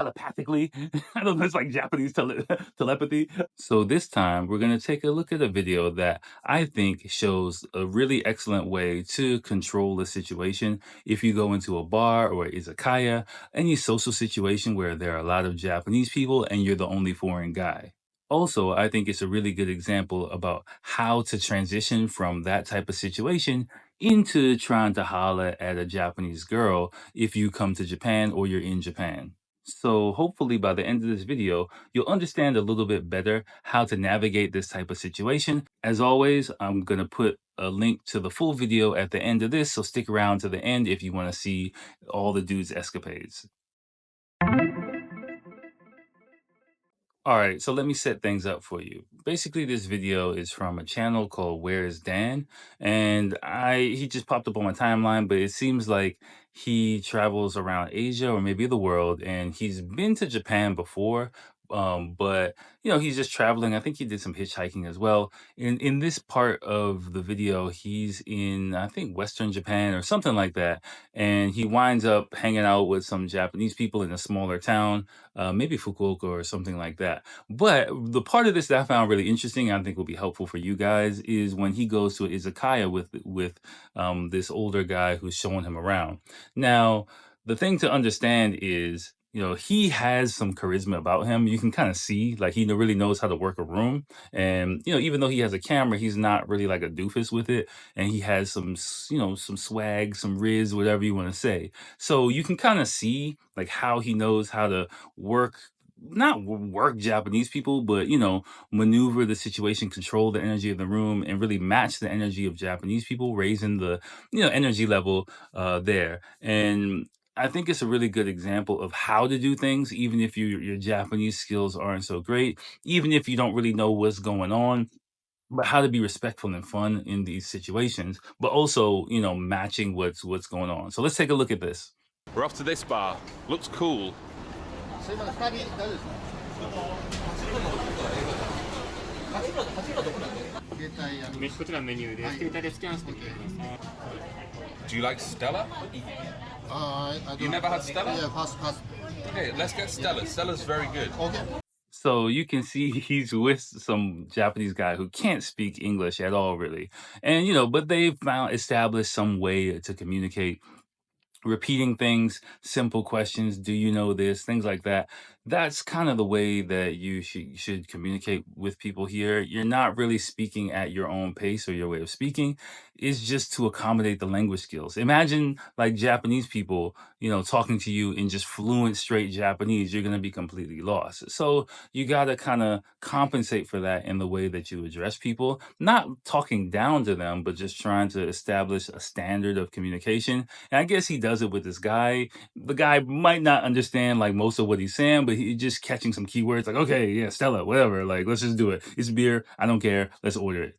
telepathically. I don't know, it's like Japanese telepathy. So this time we're going to take a look at a video that I think shows a really excellent way to control a situation if you go into a bar or izakaya, any social situation where there are a lot of Japanese people and you're the only foreign guy. Also, I think it's a really good example about how to transition from that type of situation into trying to holler at a Japanese girl if you come to Japan or you're in Japan. So hopefully by the end of this video, you'll understand a little bit better how to navigate this type of situation. As always, I'm going to put a link to the full video at the end of this, so stick around to the end if you want to see all the dude's escapades. All right, so let me set things up for you. Basically, this video is from a channel called Where is Dan? And he just popped up on my timeline, but it seems like he travels around Asia or maybe the world, and he's been to Japan before. But he's just traveling. I think he did some hitchhiking as well. In this part of the video, he's in, I think, Western Japan or something like that. And he winds up hanging out with some Japanese people in a smaller town, maybe Fukuoka or something like that. But the part of this that I found really interesting, I think will be helpful for you guys, is when he goes to an izakaya with this older guy who's showing him around. Now, the thing to understand is, he has some charisma about him. You can kind of see, like, he really knows how to work a room. And, even though he has a camera, he's not really like a doofus with it. And he has some, some swag, some riz, whatever you want to say. So you can kind of see, like, how he knows how to work, not work Japanese people, but, maneuver the situation, control the energy of the room, and really match the energy of Japanese people, raising the, energy level there. And I think it's a really good example of how to do things, even if your Japanese skills aren't so great, even if you don't really know what's going on, but how to be respectful and fun in these situations, but also, matching what's going on. So let's take a look at this. We're off to this bar. Looks cool. こちらのメニューです。携帯でスキャンしてみてください。 Do you like Stella? You never had Stella? Yeah, pass. Okay, let's get Stella. Stella's very good. Okay. So you can see he's with some Japanese guy who can't speak English at all, really. And, but they've established some way to communicate, repeating things, simple questions. Do you know this? Things like that. That's kind of the way that you should communicate with people here. You're not really speaking at your own pace or your way of speaking. It's just to accommodate the language skills. Imagine like Japanese people, talking to you in just fluent, straight Japanese. You're going to be completely lost. So you got to kind of compensate for that in the way that you address people, not talking down to them, but just trying to establish a standard of communication. And I guess he does it with this guy. The guy might not understand like most of what he's saying, but he's just catching some keywords like, okay, yeah, Stella, whatever. Like, let's just do it. It's beer. I don't care. Let's order it.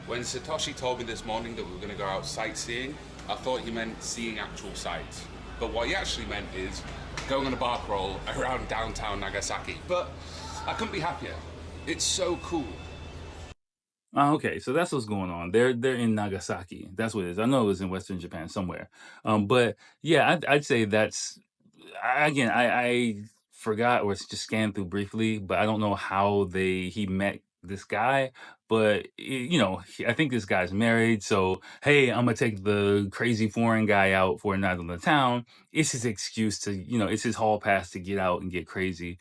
When Satoshi told me this morning that we were going to go out sightseeing, I thought he meant seeing actual sights. But what he actually meant is going on a bar crawl around downtown Nagasaki. But I couldn't be happier. It's so cool. Okay, so that's what's going on. They're in Nagasaki. That's what it is. I know it was in Western Japan somewhere. But yeah, I'd say that's again. I forgot or just scanned through briefly, but I don't know how he met this guy. But I think this guy's married. So hey, I'm gonna take the crazy foreign guy out for a night on the town. It's his excuse to, it's his hall pass to get out and get crazy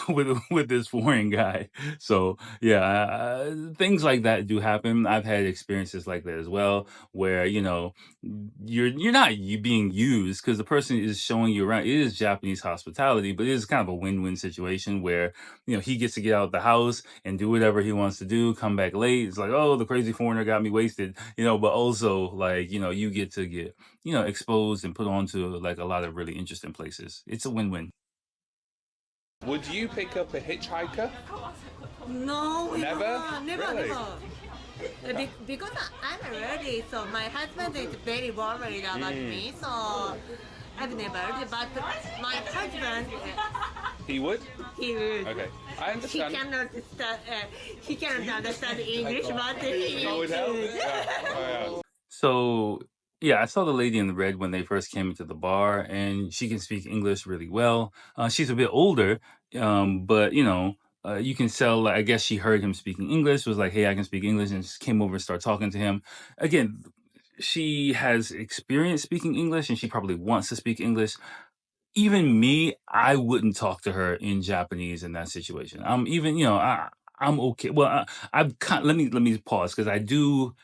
with this foreign guy. So yeah, things like that do happen. I've had experiences like that as well, where you're not being used because the person is showing you around. It is Japanese hospitality, but it is kind of a win-win situation where he gets to get out of the house and do whatever he wants to do, come back late. It's like, oh, the crazy foreigner got me wasted, but also like, you get to get, exposed and put onto like a lot of really interesting places. It's a win-win. Would you pick up a hitchhiker? No, Never? never. Really? Because I'm ready, so my husband is very worried about me, so I've never. But my husband, He would? he will. Okay, I understand. He cannot understand English, but he That would help. will. Yeah. Oh, yeah. So Yeah, I saw the lady in the red when they first came into the bar, and she can speak English really well. She's a bit older, but you can tell. Like, I guess she heard him speaking English, was like, "Hey, I can speak English," and just came over and started talking to him. Again, she has experience speaking English, and she probably wants to speak English. Even me, I wouldn't talk to her in Japanese in that situation. Even I'm okay. Well, I'm kind. Let me pause because I do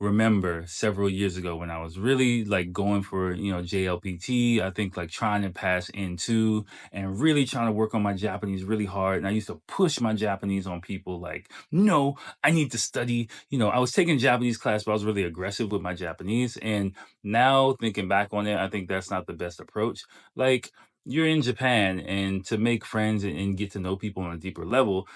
remember several years ago when I was really like going for, JLPT, I think like trying to pass N2 and really trying to work on my Japanese really hard. And I used to push my Japanese on people like, no, I need to study. I was taking Japanese class, but I was really aggressive with my Japanese. And now thinking back on it, I think that's not the best approach. Like, you're in Japan, and to make friends and get to know people on a deeper level,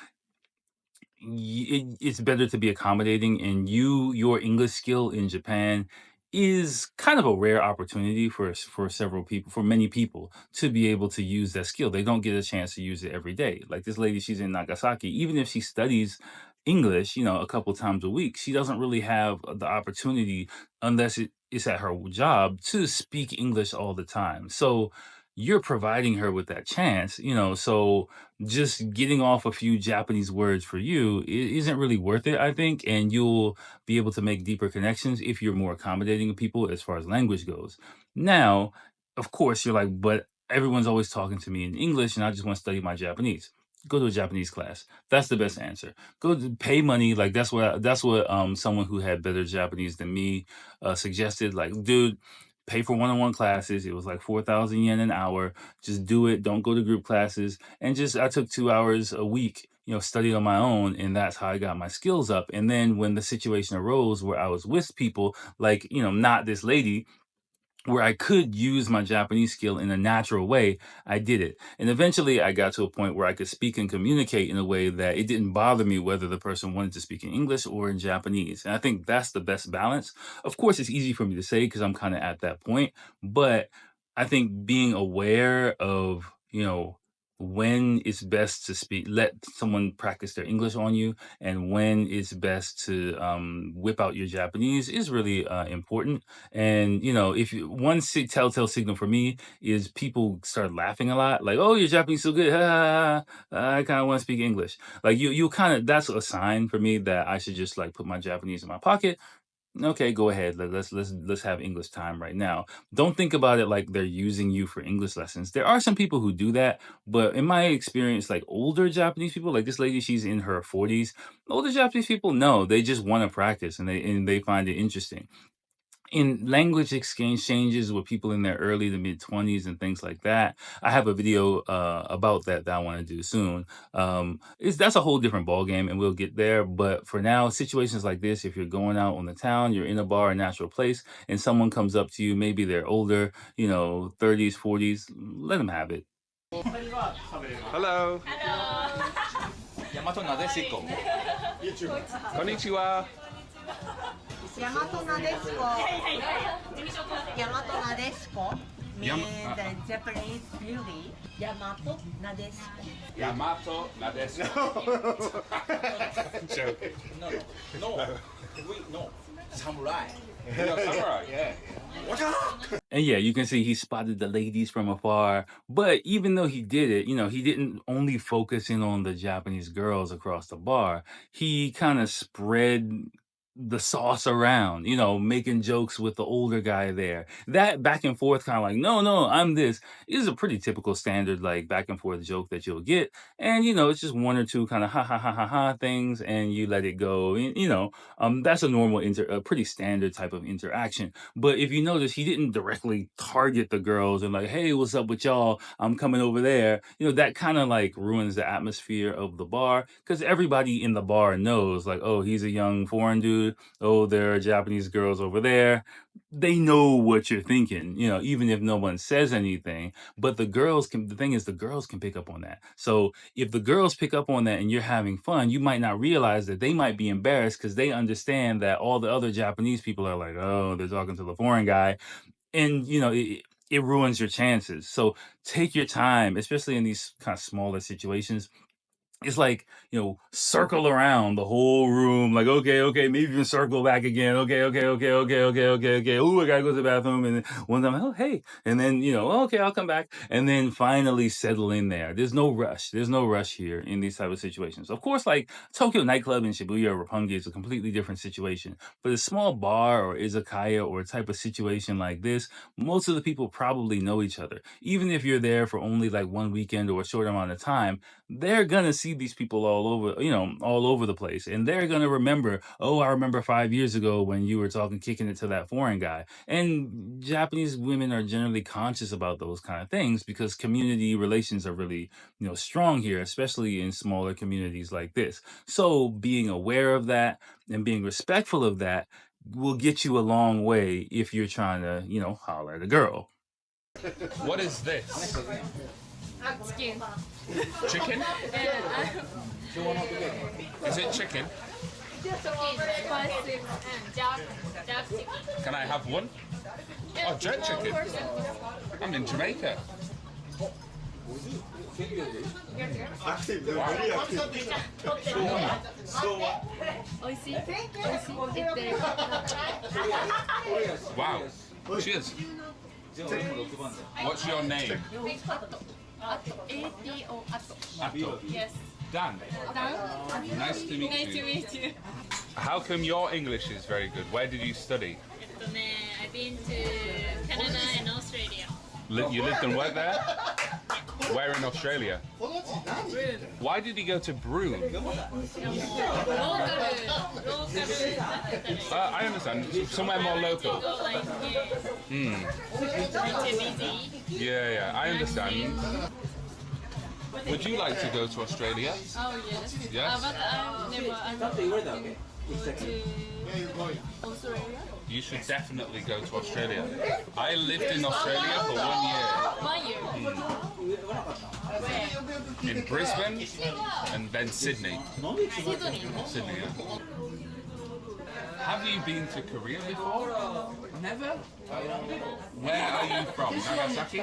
it's better to be accommodating, and your English skill in Japan is kind of a rare opportunity for several people, for many people, to be able to use that skill. They don't get a chance to use it every day. Like this lady, she's in Nagasaki. Even if she studies English, a couple times a week, she doesn't really have the opportunity, unless it's at her job, to speak English all the time. So you're providing her with that chance, so just getting off a few Japanese words for you isn't really worth it, I think. And you'll be able to make deeper connections if you're more accommodating of people as far as language goes. Now, of course, you're like, but everyone's always talking to me in English, and I just want to study my Japanese. Go to a Japanese class. That's the best answer. Pay money. Like that's what someone who had better Japanese than me suggested. Like, dude, pay for one-on-one classes. It was like 4,000 yen an hour. Just do it. Don't go to group classes. And just I took 2 hours a week, studied on my own, and that's how I got my skills up. And then when the situation arose where I was with people, like, not this lady, where I could use my Japanese skill in a natural way, I did it. And eventually I got to a point where I could speak and communicate in a way that it didn't bother me whether the person wanted to speak in English or in Japanese. And I think that's the best balance. Of course, it's easy for me to say because I'm kind of at that point, but I think being aware of, when it's best to let someone practice their English on you, and when it's best to whip out your Japanese is really important. And if you one telltale signal for me is people start laughing a lot, like, "Oh, your Japanese is so good, ha, ha, ha, I kind of want to speak English." Like you kind of, that's a sign for me that I should just like put my Japanese in my pocket. Okay, go ahead. Let's have English time right now. Don't think about it like they're using you for English lessons. There are some people who do that, but in my experience, like older Japanese people, like this lady, she's in her 40s. Older Japanese people, no, they just want to practice, and they find it interesting. In language exchanges with people in their early to mid 20s and things like that, I have a video about that I want to do soon. That's a whole different ball game, and we'll get there. But for now, situations like this, if you're going out on the town, you're in a bar, a natural place, and someone comes up to you, maybe they're older, 30s, 40s, let them have it. Hello. Konnichiwa. 大和なでしこ。大和なでしこ means the Japanese beauty. 大和なでしこ。Yamato Nadeshiko. Joking. No, samurai. You're a samurai. Yeah. And yeah, you can see he spotted the ladies from afar. But even though he did it, he didn't only focus in on the Japanese girls across the bar. He kind of spread the sauce around, making jokes with the older guy there. That back and forth, kind of like, no, no, I'm this, is a pretty typical standard, like back and forth joke that you'll get. And, it's just one or two kind of ha ha ha ha ha things, and you let it go. That's a normal, a pretty standard type of interaction. But if you notice, he didn't directly target the girls and like, "Hey, what's up with y'all? I'm coming over there." That kind of like ruins the atmosphere of the bar, because everybody in the bar knows, like, oh, he's a young foreign dude. Oh, there are Japanese girls over there. They know what you're thinking, even if no one says anything. But the thing is, the girls can pick up on that. So if the girls pick up on that and you're having fun, you might not realize that they might be embarrassed because they understand that all the other Japanese people are like, oh, they're talking to the foreign guy. And, it ruins your chances. So take your time, especially in these kind of smaller situations. it's like, circle around the whole room, like, okay, maybe even circle back again. Okay. Ooh, I gotta go to the bathroom. And then one time, oh, hey. And then, okay, I'll come back. And then finally settle in there. There's no rush. There's no rush here in these type of situations. Of course, like Tokyo nightclub in Shibuya or Roppongi is a completely different situation. But a small bar or izakaya or a type of situation like this, most of the people probably know each other. Even if you're there for only like one weekend or a short amount of time, they're gonna see these people all over the place. And they're gonna remember, oh, I remember 5 years ago when you were kicking it to that foreign guy. And Japanese women are generally conscious about those kind of things because community relations are really, strong here, especially in smaller communities like this. So being aware of that and being respectful of that will get you a long way if you're trying to, holler at a girl. What is this? Chicken. Chicken? Is it chicken? Spicy and jerk chicken. Can I have one? Oh, jerk chicken. I'm in Jamaica. Wow. Cheers. What's your name? ATO Atto. Yes. Dan. Dan. Nice to meet Nice to you. meet you. How come your English is very good? Where did you study? I've been to Canada and Australia. You lived and worked there? Where in Australia? Why did you go to Broome? Local. I understand. Somewhere more local. Like, busy. Yeah, I understand. Would you like to go to Australia? Oh yes. Yes? But I've never to Australia. You should definitely go to Australia. I lived in Australia for 1 year. 1 year. Where? In Brisbane and then Sydney. Sydney. Sydney, yeah. Have you been to Korea before? Never. Where are you from? Nagasaki?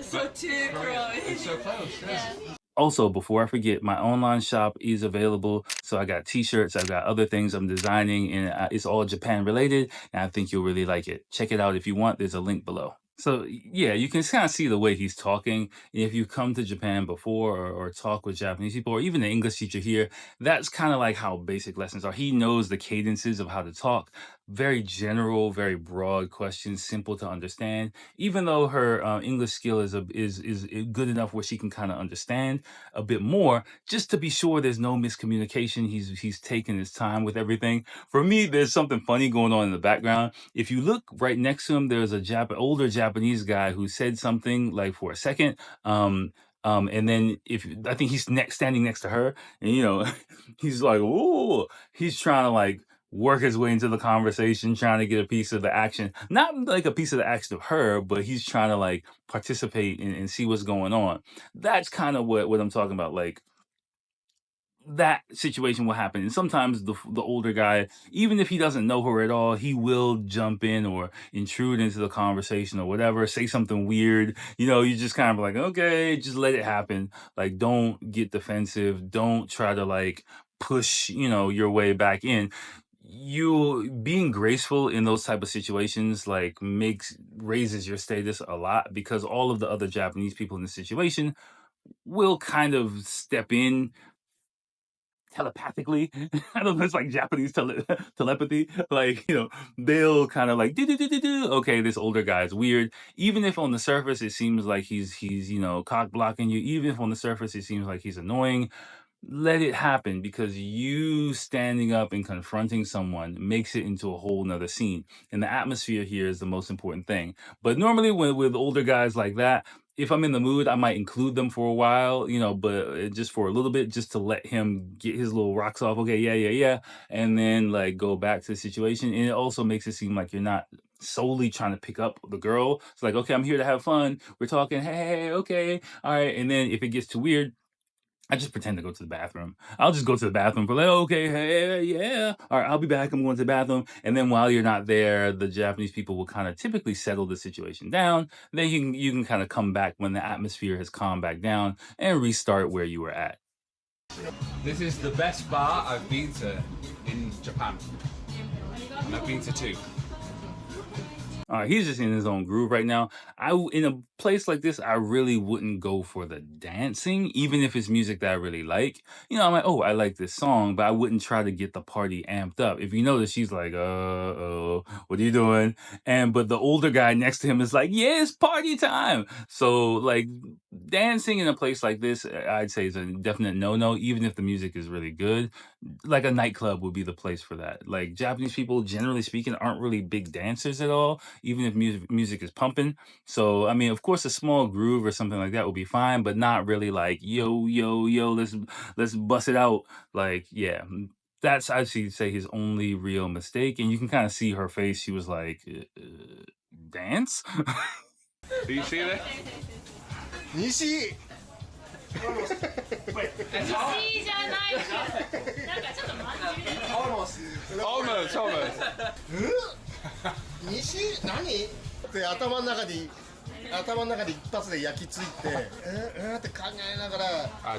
So too close. It's so close, yes. Also, before I forget, my online shop is available. So I got t-shirts, I've got other things I'm designing, and it's all Japan related. And I think you'll really like it. Check it out if you want. There's a link below. So yeah, you can kind of see the way he's talking. If you've come to Japan before or talk with Japanese people or even an English teacher here, that's kind of like how basic lessons are. He knows the cadences of how to talk. Very general, very broad questions, simple to understand. Even though her English skill is good enough where she can kind of understand a bit more, just to be sure there's no miscommunication. He's taking his time with everything. For me, there's something funny going on in the background. If you look right next to him, there's a older Japanese guy who said something like for a second. And then I think he's standing next to her, and he's like, "Ooh," he's trying to like work his way into the conversation, trying to get a piece of the action. Not like a piece of the action of her, but he's trying to like participate and see what's going on. That's kind of what I'm talking about. Like that situation will happen. And sometimes the older guy, even if he doesn't know her at all, he will jump in or intrude into the conversation or whatever, say something weird. You just kind of like, okay, just let it happen. Like, don't get defensive. Don't try to like push, your way back in. You being graceful in those type of situations like raises your status a lot because all of the other Japanese people in the situation will kind of step in telepathically. I don't know, it's like Japanese telepathy. Like, they'll kind of like, do. Okay, this older guy is weird. Even if on the surface it seems like he's cock blocking you, even if on the surface it seems like he's annoying, let it happen because you standing up and confronting someone makes it into a whole nother scene. And the atmosphere here is the most important thing. But normally with older guys like that, if I'm in the mood, I might include them for a while, but just for a little bit, just to let him get his little rocks off. Okay, yeah. And then like go back to the situation. And it also makes it seem like you're not solely trying to pick up the girl. It's like, okay, I'm here to have fun. We're talking, hey, okay, all right. And then if it gets too weird, I just pretend to go to the bathroom. I'll just go to the bathroom for like, okay, hey, yeah. All right, I'll be back. I'm going to the bathroom. And then while you're not there, the Japanese people will kind of typically settle the situation down. Then you can kind of come back when the atmosphere has calmed back down and restart where you were at. This is the best bar I've been to in Japan. And I've been to 2. All right, he's just in his own groove right now. In a place like this, I really wouldn't go for the dancing, even if it's music that I really like. I'm like, oh, I like this song, but I wouldn't try to get the party amped up. If you notice, she's like, oh, what are you doing? But the older guy next to him is like, yeah, it's party time. So like dancing in a place like this, I'd say is a definite no-no, even if the music is really good. Like a nightclub would be the place for that. Like Japanese people, generally speaking, aren't really big dancers at all, even if music is pumping. So I mean, of course, a small groove or something like that would be fine, but not really like yo yo yo. Let's bust it out. Like yeah, that's I'd say his only real mistake. And you can kind of see her face. She was like, dance. Do you see that? 西 西じゃないじゃん。なんかちょっとまんじゅう。 Almost. 西何って頭の中で一発で焼き付いてって考えながら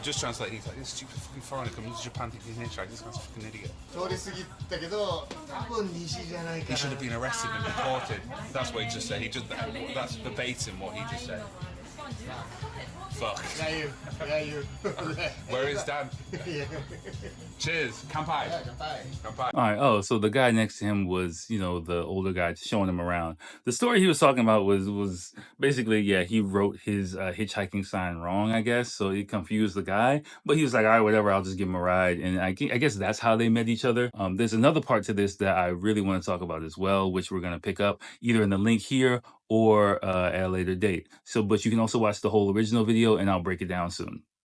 Just translate. He's like, this stupid fucking foreigner comes to Japan thinking he's an This guy's a fucking idiot. 通り過ぎたけど多分西じゃないか He な should have been arrested and deported. That's what he just said. That's verbatim what he just said. Fuck. Yeah, you. Where is Dan? Cheers. Kanpai. Kanpai. All right. Oh, so the guy next to him was, the older guy showing him around. The story he was talking about was basically, yeah, he wrote his hitchhiking sign wrong, I guess. So he confused the guy, but he was like, all right, whatever, I'll just give him a ride. And I guess that's how they met each other. There's another part to this that I really want to talk about as well, which we're going to pick up either in the link here or at a later date. But you can also watch the whole original video and I'll break it down soon.